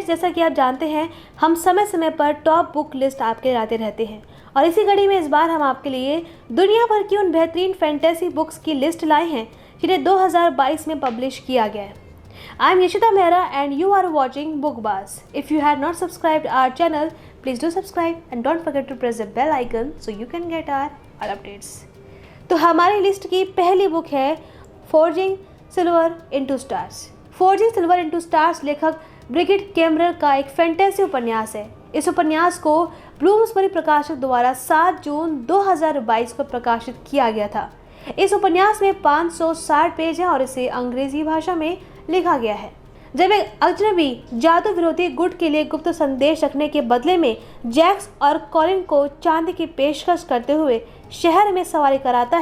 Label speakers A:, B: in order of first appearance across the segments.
A: Friends, जैसा कि आप जानते हैं हम समय समय पर टॉप बुक लिस्ट आपके लाते रहते हैं और इसी कड़ी में इस बार हम आपके लिए दुनिया भर की उन बेहतरीन फैंटेसी बुक्स की लिस्ट लाए हैं जिन्हें 2022 में पब्लिश किया गया है। I am Yashita Mehra and you are watching BookBuzz. If you have not subscribed our channel, please do subscribe and don't forget to press the bell icon so you can get our updates. तो हमारी list की पहली book है Forging Silver into Stars. Forging Silver into Stars लेखक Brigitte कैमरर का एक fantasy उपन्यास है। इस उपन्यास को ब्लूम्सबरी प्रकाशक द्वारा 7 जून 2022 को प्रकाशित किया गया था। इस उपन्यास में 560 पेज है और इसे अंग्रेजी भाषा में लिखा गया है। जब एक अजनबी जादू विरोधी गुट के लिए गुप्त संदेश रखने के बदले में जैक्स और कॉलिन को चांदी की पेशकश करते हुए शहर में सवारी करता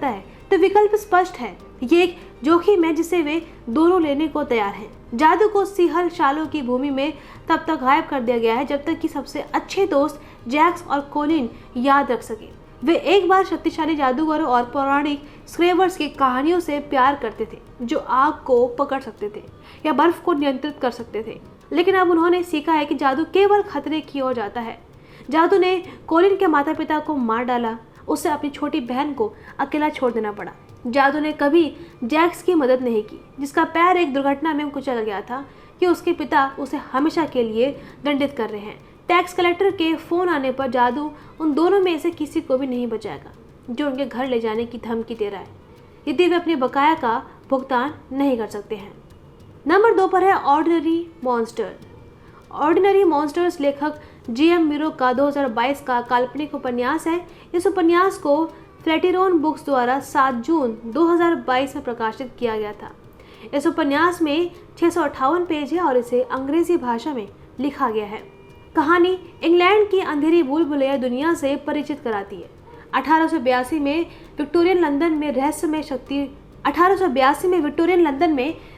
A: है तो विकल्प स्पष्ट है। ये एक जोखिम है जिसे वे दोनों लेने को तैयार हैं। जादू को सिहल शालों की भूमि में तब तक गायब कर दिया गया है जब तक कि सबसे अच्छे दोस्त जैक्स और कॉलिन याद रख सके। वे एक बार शक्तिशाली जादूगरों और पौराणिक स्क्रेवर्स की कहानियों से प्यार करते थे जो आग को पकड़ सकते थे या बर्फ को नियंत्रित कर सकते थे, लेकिन अब उन्होंने सीखा है कि जादू केवल खतरे की ओर जाता है। जादू ने कॉलिन के माता पिता को मार डाला, उसे अपनी छोटी बहन को अकेला छोड़ देना पड़ा। जादू ने कभी जैक्स की मदद नहीं की जिसका पैर एक दुर्घटना में कुचल गया था कि उसके पिता उसे हमेशा के लिए दंडित कर रहे हैं। टैक्स कलेक्टर के फोन आने पर जादू उन दोनों में से किसी को भी नहीं बचाएगा जो उनके घर ले जाने की धमकी दे रहा है यदि वे अपने बकाया का भुगतान नहीं कर सकते हैं। नंबर 2 पर है ऑर्डिनरी मॉन्स्टर। ऑर्डिनरी मॉन्स्टर्स लेखक GM मीरो का 2022 का काल्पनिक उपन्यास है। इस उपन्यास को फ्लैटियरन बुक्स द्वारा 7 जून 2022 में प्रकाशित किया गया था। इस उपन्यास में 658 पेज है और इसे अंग्रेजी भाषा में लिखा गया है। कहानी इंग्लैंड की अंधेरी भूल-भुलैया दुनिया से परिचित कराती है। 1882 में विक्टोरियन लंदन में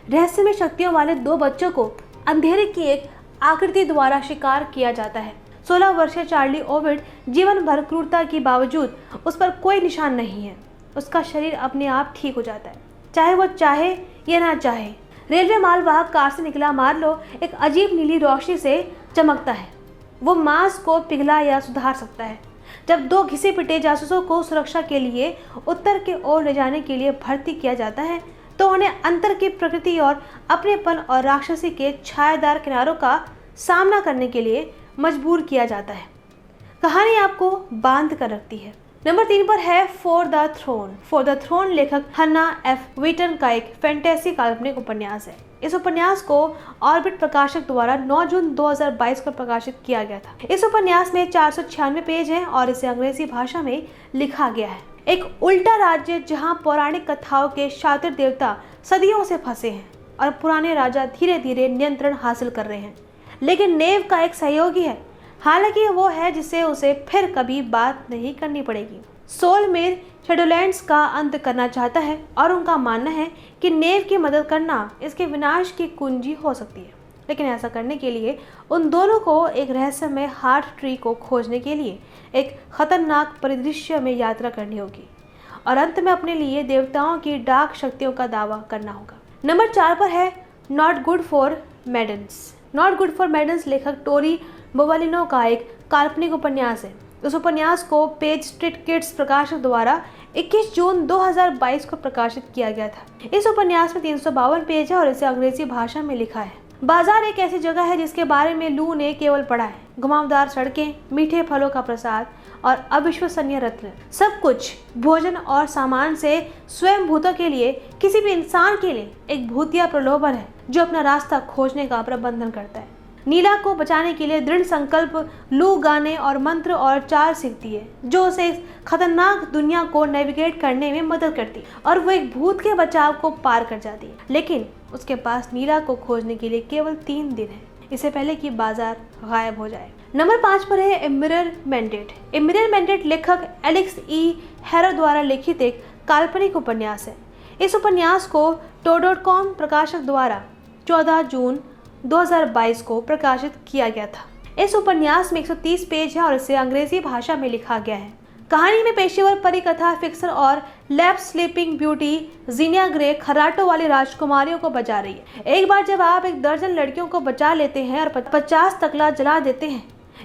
A: रहस्यमय शक्तियों वाले 2 बच्चों को अंधेरे की एक आकृति द्वारा शिकार किया जाता है। 16 वर्षीय चार्ली ओविड जीवन भर क्रूरता के बावजूद उस पर कोई निशान नहीं है। उसका शरीर अपने आप ठीक हो जाता है, चाहे वो चाहे या ना चाहे। रेलवे मालवाहक कार से निकला मार्लो एक अजीब नीली रोशनी से चमकता है। वो मांस को पिघला या सुधार सकता है। जब 2 घिसे पिटे जासूसों को सुरक्षा के लिए उत्तर के ओर ले जाने के लिए भर्ती किया जाता है तो उन्हें अंतर की प्रकृति और अपनेपन और राक्षसी के छायादार किनारों का सामना करने के लिए मजबूर किया जाता है। कहानी आपको बांध कर रखती है। नंबर 3 पर है फॉर द थ्रोन लेखक हन्ना F. व्हीटन का एक फैंटेसी काल्पनिक उपन्यास है। इस उपन्यास को ऑर्बिट प्रकाशक द्वारा 9 जून 2022 को प्रकाशित किया गया था। इस उपन्यास में 496 पेज हैं और इसे अंग्रेजी भाषा में लिखा गया है। एक उल्टा राज्य जहां पौराणिक कथाओं के शातिर देवता सदियों से फंसे हैं और पुराने राजा धीरे धीरे नियंत्रण हासिल कर रहे हैं, लेकिन नेव का एक सहयोगी है, हालांकि वो है जिसे उसे फिर कभी बात नहीं करनी पड़ेगी। सोलमेर शेडोलैंड्स का अंत करना चाहता है और उनका मानना है कि नेव की मदद करना इसके विनाश की कुंजी हो सकती है, लेकिन ऐसा करने के लिए उन दोनों को एक रहस्यमय हार्ट ट्री को खोजने के लिए एक खतरनाक परिदृश्य में यात्रा करनी होगी और अंत में अपने लिए देवताओं की डार्क शक्तियों का दावा करना होगा। नंबर 4 पर है नॉट गुड फॉर मेडन्स लेखक टोरी बोवालिनो का एक काल्पनिक उपन्यास है। उस उपन्यास को पेज स्ट्रीट किड्स प्रकाशक द्वारा 21 जून 2022 को प्रकाशित किया गया था। इस उपन्यास में 352 पेज है और इसे अंग्रेजी भाषा में लिखा है। बाजार एक ऐसी जगह है जिसके बारे में लू ने केवल पढ़ा है। घुमावदार सड़कें, मीठे फलों का प्रसाद और अविश्वसनीय रत्न, सब कुछ भोजन और सामान से स्वयं भूतों के लिए, किसी भी इंसान के लिए एक भूतिया प्रलोभन है जो अपना रास्ता खोजने का प्रबंधन करता है। नीला को बचाने के लिए दृढ़ संकल्प लू गाने और मंत्र और चाल सीखती है जो उसे इस खतरनाक दुनिया को नेविगेट करने में मदद करती है और वो एक भूत के बचाव को पार कर जाती है, लेकिन उसके पास नीला को खोजने के लिए केवल 3 दिन है, इससे पहले कि बाजार गायब हो जाए। नंबर 5 पर है ए मिरर मैंडेट लेखक एलेक्स E. हैरो द्वारा लिखित एक काल्पनिक उपन्यास है। इस उपन्यास को टो.com प्रकाशक द्वारा 14 जून 2022 को प्रकाशित किया गया था। इस उपन्यास में 130 पेज है और इसे अंग्रेजी भाषा में लिखा गया है। कहानी में पेशेवर परिकथा फिक्सर और लैब स्लीपिंग ब्यूटी जीनिया ग्रे खर्राटों वाली राजकुमारियों को बचा रही है। एक बार जब आप 1 दर्जन लड़कियों को बचा लेते हैं और 50 तकला जला देते हैं,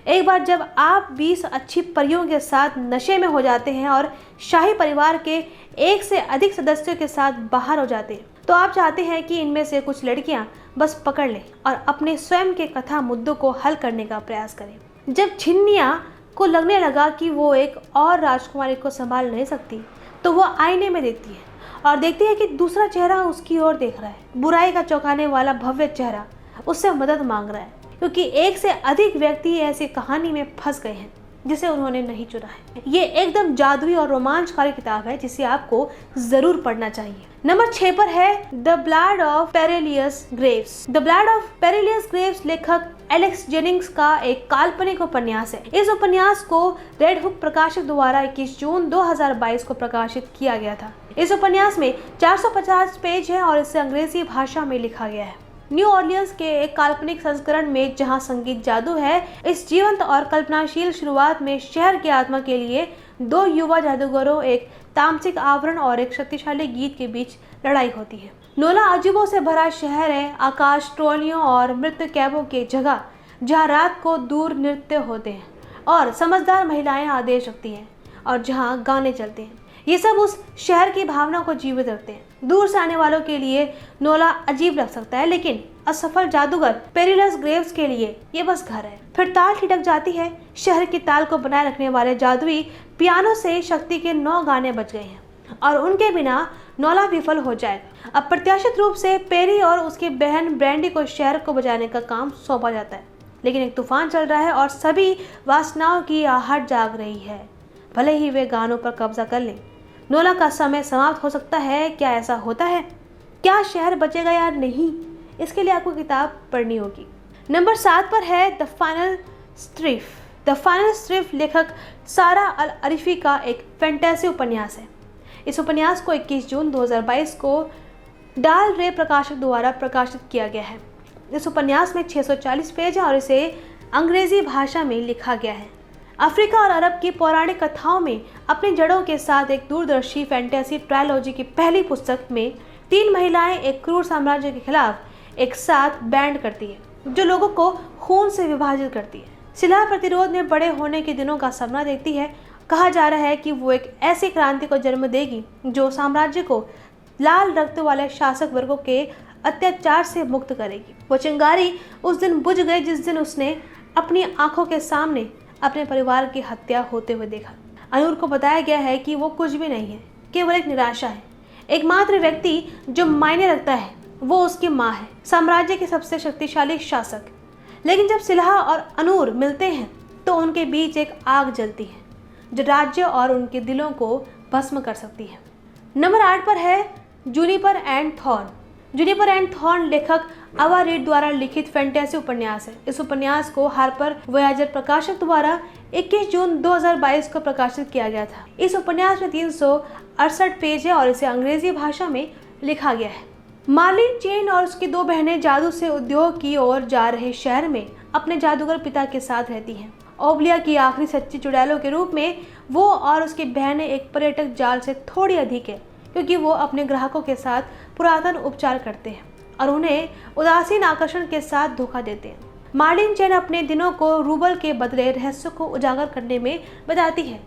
A: एक बार जब आप 20 अच्छी परियों के साथ नशे में हो जाते हैं और शाही परिवार के 1 से अधिक सदस्यों के साथ बाहर हो जाते हैं, तो आप चाहते हैं कि इनमें से कुछ लड़कियां बस पकड़ लें और अपने स्वयं के कथा मुद्दों को हल करने का प्रयास करें। जब छिन्निया को लगने लगा कि वो एक और राजकुमारी को संभाल नहीं सकती, तो वो आईने में देखती है और देखती है कि दूसरा चेहरा उसकी ओर देख रहा है। बुराई का चौंकाने वाला भव्य चेहरा उससे मदद मांग रहा है, क्योंकि 1 से अधिक व्यक्ति ऐसी कहानी में फंस गए हैं जिसे उन्होंने नहीं चुना है। ये एकदम जादुई और रोमांचकारी किताब है जिसे आपको जरूर पढ़ना चाहिए। नंबर 6 पर है the blood of perilous Graves. The blood of perilous Graves लेखक एलेक्स जेनिंग्स का एक काल्पनिक उपन्यास है। इस उपन्यास को रेड हुक प्रकाशक द्वारा 21 जून 2022 को प्रकाशित किया गया था। इस उपन्यास में 450 पेज है और इसे अंग्रेजी भाषा में लिखा गया है। न्यू ऑर्लियंस के एक काल्पनिक संस्करण में जहां संगीत जादू है, इस जीवंत और कल्पनाशील शुरुआत में शहर की आत्मा के लिए 2 युवा जादूगरों, एक तामसिक आवरण और एक शक्तिशाली गीत के बीच लड़ाई होती है। नोला अजूबों से भरा शहर है, आकाश ट्रोलियों और मृत कैबों की जगह जहां रात को दूर नृत्य होते हैं और समझदार महिलाएं आदेश रखती हैं और जहां गाने चलते हैं। ये सब उस शहर की भावना को जीवित रखते हैं। दूर से आने वालों के लिए नोला अजीब लग सकता है, लेकिन असफल जादूगर पेरिलियस ग्रेव्स के लिए ये बस घर है। फिर ताल ठिठक जाती है। शहर की ताल को बनाए रखने वाले जादुई पियानो से शक्ति के 9 गाने बच गए हैं और उनके बिना नोला विफल हो जाएगा। अप्रत्याशित रूप से पेरी और उसकी बहन ब्रैंडी को शहर को बचाने का काम सौंपा जाता है, लेकिन एक तूफान चल रहा है और सभी वासनाओं की आहट जाग रही है। भले ही वे गानों पर कब्जा कर लें, नोला का समय समाप्त हो सकता है। क्या ऐसा होता है? क्या शहर बचेगा या नहीं? इसके लिए आपको किताब पढ़नी होगी। नंबर 7 पर है द फाइनल स्ट्रिफ। द फाइनल स्ट्रिफ लेखक सारा अल अरिफी का एक फैंटेसी उपन्यास है। इस उपन्यास को 21 जून 2022 को डाल रे प्रकाशक द्वारा प्रकाशित किया गया है। इस उपन्यास में 640 पेज है और इसे अंग्रेजी भाषा में लिखा गया है। अफ्रीका और अरब की पौराणिक कथाओं में अपनी जड़ों के साथ एक दूरदर्शी फैंटेसी ट्रायलॉजी की पहली पुस्तक में 3 महिलाएं एक क्रूर साम्राज्य के खिलाफ एक साथ बैंड करती है, जो लोगों को खून से विभाजित करती है। सिलाह प्रतिरोध में बड़े होने के दिनों का सपना देखती है। कहा जा रहा है कि वो एक ऐसी क्रांति को जन्म देगी जो साम्राज्य को लाल रक्त वाले शासक वर्गों के अत्याचार से मुक्त करेगी। वो चिंगारी उस दिन बुझ गई जिस दिन उसने अपनी आंखों के सामने अपने परिवार की हत्या होते हुए देखा। अनूर को बताया गया है कि वो कुछ भी नहीं है, केवल एक निराशा है। एकमात्र व्यक्ति जो मायने रखता है वो उसकी माँ है, साम्राज्य के सबसे शक्तिशाली शासक। लेकिन जब सिलाह और अनूर मिलते हैं तो उनके बीच एक आग जलती है जो राज्य और उनके दिलों को भस्म कर सकती है। नंबर 8 पर है Juniper and thorn. Juniper and thorn लेखक अवा रीड द्वारा लिखित फैंटेसी उपन्यास है। इस उपन्यास को हार्पर वोयाजर प्रकाशक द्वारा 21 जून 2022 को प्रकाशित किया गया था। इस उपन्यास में 368 पेज है और इसे अंग्रेजी भाषा में लिखा गया है। मार्लिन चेन और उसकी 2 बहनें जादू से उद्योग की ओर जा रहे शहर में अपने जादूगर पिता के साथ रहती हैं। ओबलिया की आखिरी सच्ची चुड़ैलों के रूप में वो और उसकी बहनें एक पर्यटक जाल से थोड़ी अधिक है, क्योंकि वो अपने ग्राहकों के साथ पुरातन उपचार करते हैं और उन्हें उदासीन आकर्षण के साथ धोखा देते हैं। मार्लिन चेन अपने दिनों को रूबल के बदले रहस्यों को उजागर करने में बिताती है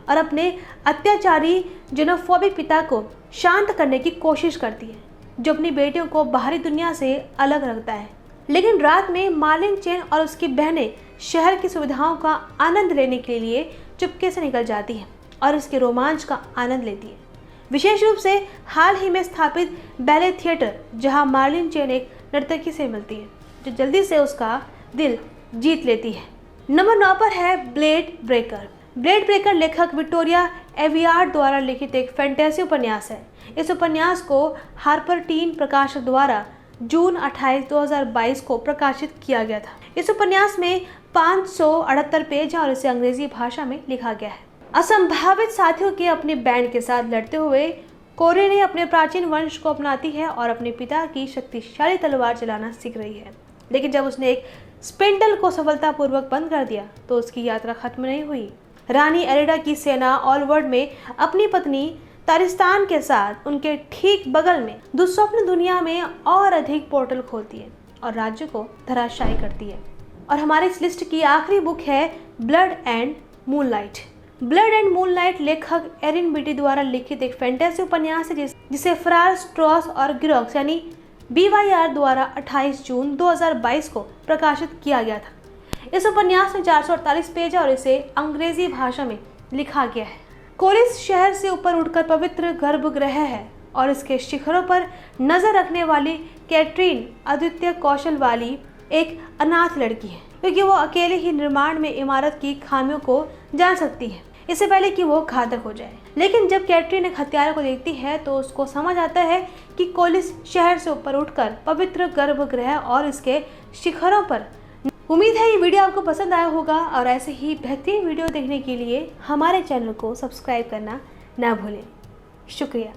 A: और अपने अत्याचारी जेनोफोबिक पिता को शांत करने की कोशिश करती है, जो अपनी बेटियों को बाहरी दुनिया से अलग रखता है। लेकिन रात में मार्लिन चेन और उसकी बहनें शहर की सुविधाओं का आनंद लेने के लिए चुपके से निकल जाती हैं और इसके रोमांच का आनंद लेती है। विशेष रूप से हाल ही में स्थापित बैले थिएटर, जहां मार्लिन चेन एक नर्तकी से मिलती है जो जल्दी से उसका दिल जीत लेती है। नंबर 9 पर है ब्लेड ब्रेकर। ब्लेड ब्रेकर लेखक विक्टोरिया एवियार्ड द्वारा लिखित एक फैंटेसी उपन्यास है। इस उपन्यास को हार्पर टीन प्रकाशक द्वारा जून 28, 2022 को प्रकाशित किया गया था। इस उपन्यास में 578 पेज है और इसे अंग्रेजी भाषा में लिखा गया है। असंभावित साथियों के अपने बैंड के साथ लड़ते हुए कोरे ने अपने प्राचीन वंश को अपनाती है और अपने पिता की शक्तिशाली तलवार चलाना सीख रही है। लेकिन जब उसने एक स्पिंडल को सफलतापूर्वक बंद कर दिया तो उसकी यात्रा खत्म नहीं हुई। रानी एलिडा की सेना ऑलवर्ड में अपनी पत्नी तारिस्तान के साथ उनके ठीक बगल में दुस्वप्न दुनिया में और अधिक पोर्टल खोलती है और राज्य को धराशायी करती है। और हमारे इस लिस्ट की आखिरी बुक है blood and moonlight. Blood and moonlight लेखक एरिन बीटी द्वारा लिखित एक फैंटेसी उपन्यास है जिसे फ्रार स्ट्रॉस और ग्रॉक्स यानी BYR द्वारा 28 जून 2022 को प्रकाशित किया गया था। इस उपन्यास में 448 पेज है और इसे अंग्रेजी भाषा में लिखा गया है। कोलिस शहर से ऊपर उठकर पवित्र गर्भगृह है और इसके शिखरों पर नजर रखने वाली कैटरीन अद्वितीय कौशल वाली एक अनाथ लड़की है, क्योंकि वो अकेले ही निर्माण में इमारत की खामियों को जान सकती है इससे पहले कि वो घातक हो जाए। लेकिन जब कैटरीन एक हत्यारे को देखती है तो उसको समझ आता है कि कोलिस शहर से ऊपर उठकर पवित्र गर्भगृह और इसके शिखरों पर। उम्मीद है ये वीडियो आपको पसंद आया होगा और ऐसे ही बेहतरीन वीडियो देखने के लिए हमारे चैनल को सब्सक्राइब करना ना भूलें। शुक्रिया।